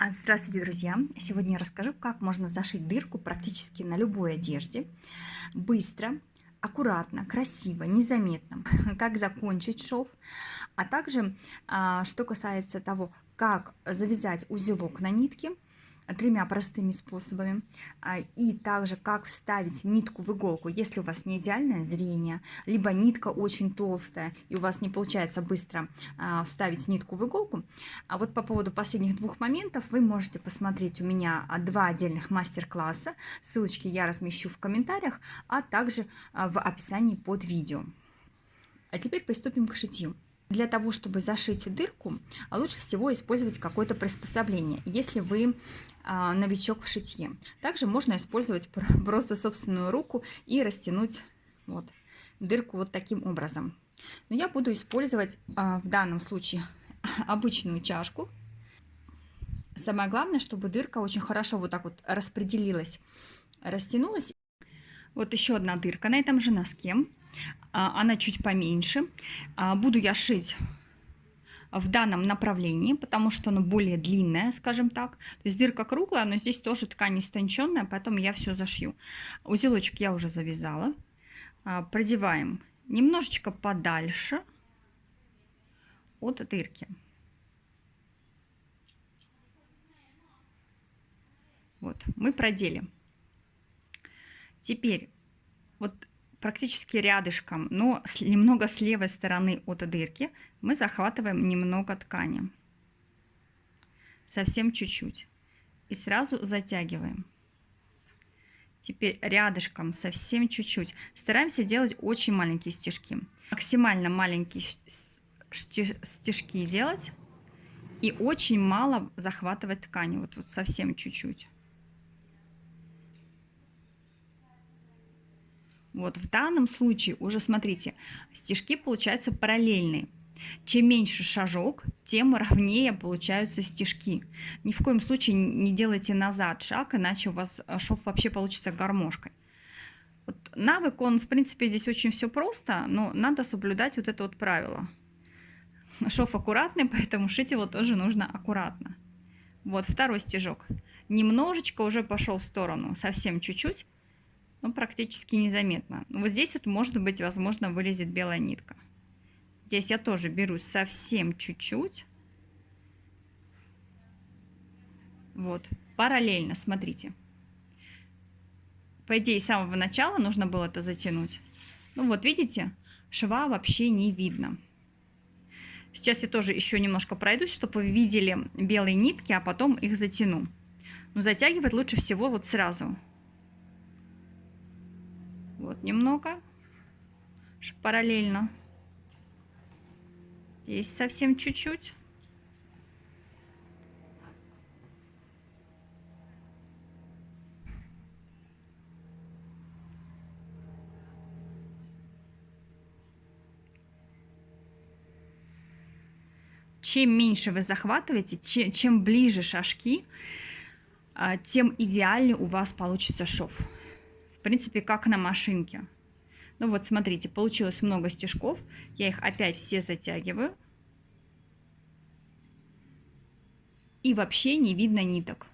Здравствуйте, друзья! Сегодня я расскажу, как можно зашить дырку практически на любой одежде. Быстро, аккуратно, красиво, незаметно. Как закончить шов. А также, что касается того, как завязать узелок на нитке, тремя простыми способами. И также, как вставить нитку в иголку, если у вас не идеальное зрение, либо нитка очень толстая, и у вас не получается быстро вставить нитку в иголку. А вот по поводу последних двух моментов вы можете посмотреть у меня два отдельных мастер-класса. Ссылочки я размещу в комментариях, а также в описании под видео. А теперь приступим к шитью. Для того, чтобы зашить дырку, лучше всего использовать какое-то приспособление, если вы новичок в шитье. Также можно использовать просто собственную руку и растянуть вот дырку вот таким образом. Но я буду использовать в данном случае обычную чашку. Самое главное, чтобы дырка очень хорошо вот так вот распределилась, растянулась. Вот еще одна дырка на этом же носке. Она чуть поменьше. Буду я шить в данном направлении, потому что оно более длинное, скажем так. То есть дырка круглая, но здесь тоже ткань истонченная, поэтому я все зашью. Узелочек я уже завязала. Продеваем немножечко подальше от дырки. Вот, мы продели. Теперь вот практически рядышком, но немного с левой стороны от дырки мы захватываем немного ткани. Совсем чуть-чуть. И сразу затягиваем. Теперь рядышком совсем чуть-чуть. Стараемся делать очень маленькие стежки. Максимально маленькие стежки делать. И очень мало захватывать ткани. Вот совсем чуть-чуть. Вот в данном случае уже, смотрите, стежки получаются параллельные. Чем меньше шажок, тем ровнее получаются стежки. Ни в коем случае не делайте назад шаг, иначе у вас шов вообще получится гармошкой. Вот навык, он, в принципе, здесь очень все просто, но надо соблюдать вот это вот правило. Шов аккуратный, поэтому шить его тоже нужно аккуратно. Вот второй стежок. Немножечко уже пошел в сторону, совсем чуть-чуть. Ну, практически незаметно. Вот здесь вот, может быть, возможно, вылезет белая нитка. Здесь я тоже беру совсем чуть-чуть. Вот, параллельно, смотрите. По идее, с самого начала нужно было это затянуть. Ну вот, видите, шва вообще не видно. Сейчас я тоже еще немножко пройдусь, чтобы вы видели белые нитки, а потом их затяну. Но затягивать лучше всего вот сразу. Вот немного, параллельно. Здесь совсем чуть-чуть. Чем меньше вы захватываете, чем ближе шажки, тем идеальнее у вас получится шов. В принципе, как на машинке. Ну вот, смотрите, получилось много стежков. Я их опять все затягиваю. И вообще не видно ниток.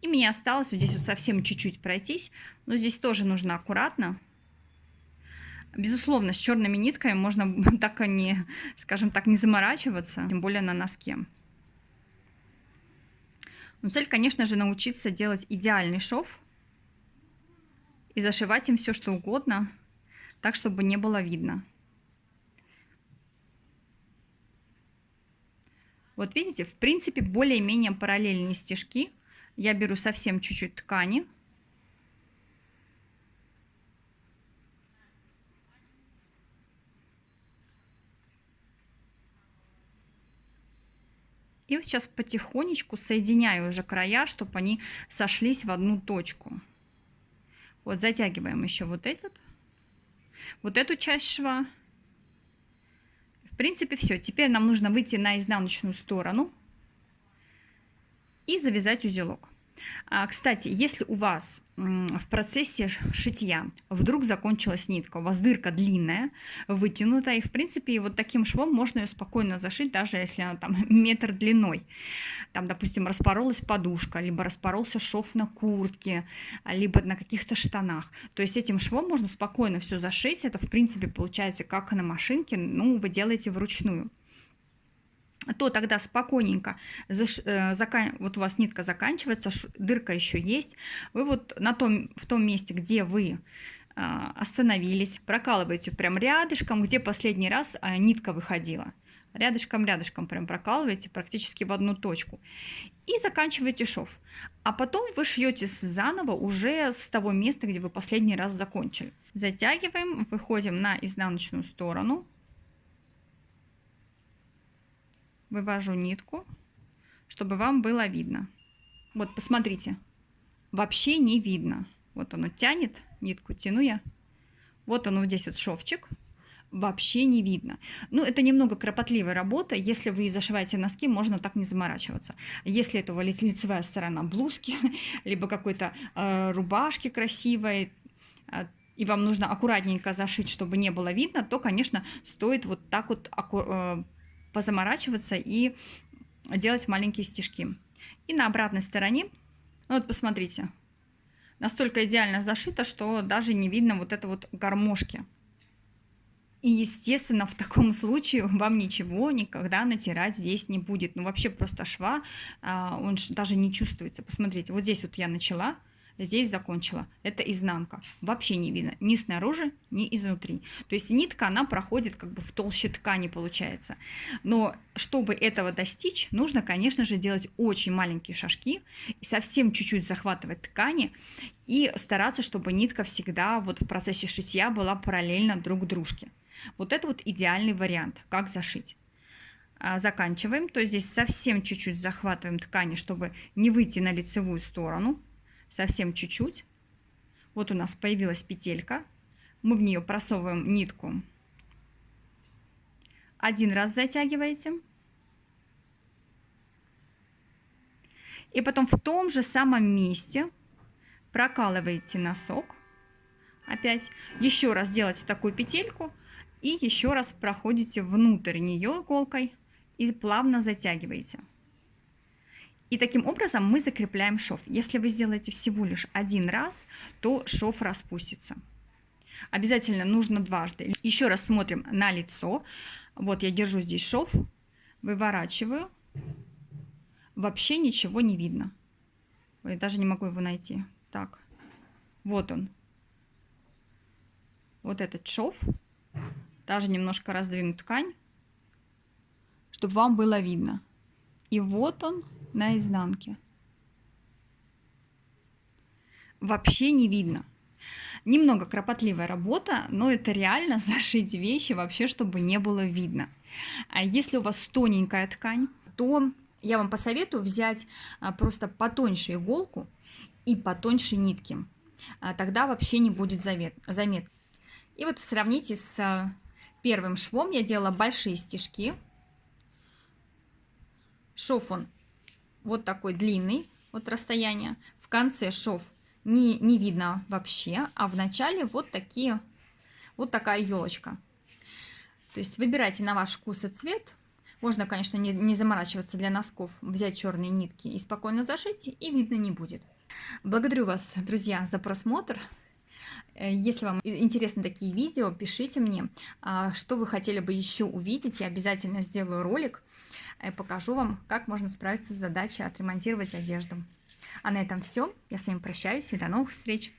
И мне осталось вот здесь вот совсем чуть-чуть пройтись. Но здесь тоже нужно аккуратно. Безусловно, с черными нитками можно так и не, скажем так, не заморачиваться, тем более на носке. Но цель, конечно же, научиться делать идеальный шов и зашивать им все, что угодно, так, чтобы не было видно. Вот видите, в принципе, более-менее параллельные стежки. Я беру совсем чуть-чуть ткани. И вот сейчас потихонечку соединяю уже края, чтобы они сошлись в одну точку. Вот затягиваем еще вот эту часть шва. В принципе, все. Теперь нам нужно выйти на изнаночную сторону и завязать узелок. Кстати, если у вас в процессе шитья вдруг закончилась нитка, у вас дырка длинная, вытянутая, и в принципе вот таким швом можно ее спокойно зашить, даже если она там метр длиной. Там, допустим, распоролась подушка, либо распоролся шов на куртке, либо на каких-то штанах. То есть этим швом можно спокойно все зашить. Это, в принципе, получается как на машинке, ну, вы делаете вручную. То тогда спокойненько, вот у вас нитка заканчивается, дырка еще есть, вы вот в том месте, где вы остановились, прокалываете прям рядышком, где последний раз нитка выходила. Рядышком прям прокалываете практически в одну точку. И заканчиваете шов. А потом вы шьете заново уже с того места, где вы последний раз закончили. Затягиваем, выходим на изнаночную сторону. Вывожу нитку, чтобы вам было видно. Вот, посмотрите, вообще не видно. Вот оно тянет, нитку тяну я. Вот оно здесь вот шовчик. Вообще не видно. Ну, это немного кропотливая работа. Если вы зашиваете носки, можно так не заморачиваться. Если это лицевая сторона блузки, либо какой-то рубашки красивой, и вам нужно аккуратненько зашить, чтобы не было видно, то, конечно, стоит вот так вот позаморачиваться и делать маленькие стежки. И на обратной стороне, ну вот посмотрите, настолько идеально зашито, что даже не видно вот это вот гармошки. И, естественно, в таком случае вам ничего никогда натирать здесь не будет. Ну, вообще просто шва, он даже не чувствуется. Посмотрите, вот здесь вот я начала, здесь закончила. Это изнанка. Вообще не видно ни снаружи, ни изнутри. То есть нитка, она проходит как бы в толще ткани, получается. Но чтобы этого достичь, нужно, конечно же, делать очень маленькие шажки и совсем чуть-чуть захватывать ткани и стараться, чтобы нитка всегда вот в процессе шитья была параллельно друг дружке. Вот это вот идеальный вариант, как зашить. Заканчиваем, то есть здесь совсем чуть-чуть захватываем ткани, чтобы не выйти на лицевую сторону. Совсем чуть-чуть. Вот у нас появилась петелька. Мы в нее просовываем нитку. Один раз затягиваете. И потом в том же самом месте прокалываете носок. Опять еще раз делаете такую петельку. И еще раз проходите внутрь нее иголкой и плавно затягиваете. И таким образом мы закрепляем шов. Если вы сделаете всего лишь один раз, то шов распустится. Обязательно нужно дважды. Еще раз смотрим на лицо. Вот я держу здесь шов, выворачиваю. Вообще ничего не видно. Я даже не могу его найти. Так, вот он. Вот этот шов. Даже немножко раздвину ткань, чтобы вам было видно. И вот он на изнанке. Вообще не видно. Немного кропотливая работа, но это реально зашить вещи вообще, чтобы не было видно. А если у вас тоненькая ткань, то я вам посоветую взять просто потоньше иголку и потоньше нитки. Тогда вообще не будет заметно. И вот сравните с первым швом. Я делала большие стежки. Шов он вот такой длинный, вот расстояние. В конце шов не видно вообще, а в начале вот такая елочка. То есть выбирайте на ваш вкус и цвет. Можно, конечно, не заморачиваться для носков, взять черные нитки и спокойно зашить, и видно не будет. Благодарю вас, друзья, за просмотр. Если вам интересны такие видео, пишите мне, что вы хотели бы еще увидеть. Я обязательно сделаю ролик и покажу вам, как можно справиться с задачей отремонтировать одежду. А на этом все. Я с вами прощаюсь и до новых встреч.